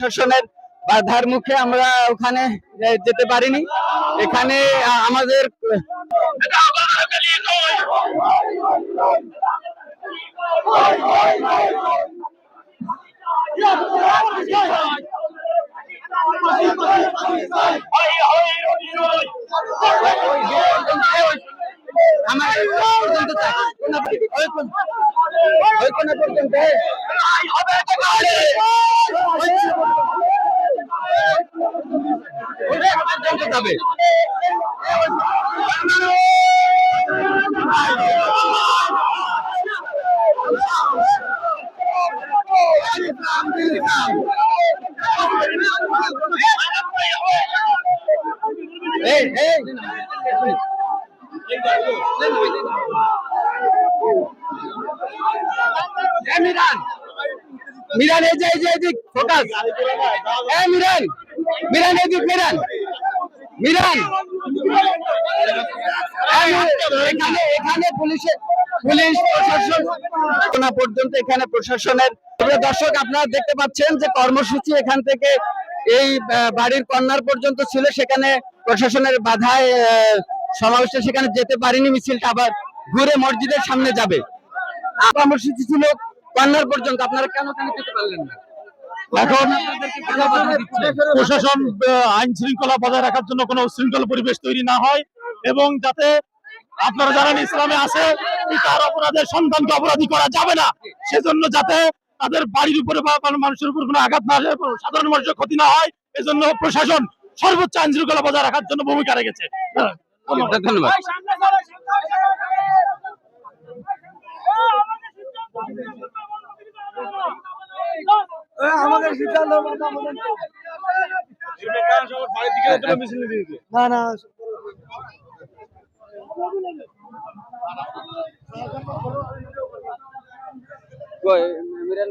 প্রশাসনের বাধার মুখে আমরা ওখানে যেতে পারিনি। এখানে আমাদের যাবে মিরান এই যে এদিক ফোকাস মিরান মিরান এদিক মিরান মিরান এখানে পুলিশ প্রশাসন পর্যন্ত এখানে প্রশাসনের। দর্শক আপনারা দেখতে পাচ্ছেন যে কর্মসূচি এখান থেকে এই বাড়ির কর্নার পর্যন্ত ছিল, সেখানে প্রশাসনের বাধায় সমাবেশে সেখানে যেতে পারিনি। মিছিলটা আবার ঘুরে মসজিদের সামনে যাবে। কর্মসূচি ছিল কর্নার পর্যন্ত, আপনারা কেন যেতে পারলেন না? এখন প্রশাসন আইন শৃঙ্খলা বজায় রাখার জন্য কোনো শৃঙ্খল পরিবেশ তৈরি না হয় এবং যাতে আপনারা জানেন ইসলামে আছে পিতার অপরাধের সন্তানকে অপরাধী করা যাবে না, সেজন্য যাতে তাদের বাড়ির উপরে বা মানুষের উপর কোনো আঘাত না আসে, সাধারণ মানুষের ক্ষতি না হয়, এজন্য প্রশাসন সর্বোচ্চ আইন শৃঙ্খলা বজায় রাখার জন্য ভূমিকা রেখেছে। ধন্যবাদ। আমাদের সিদ্ধান্ত না না মিরান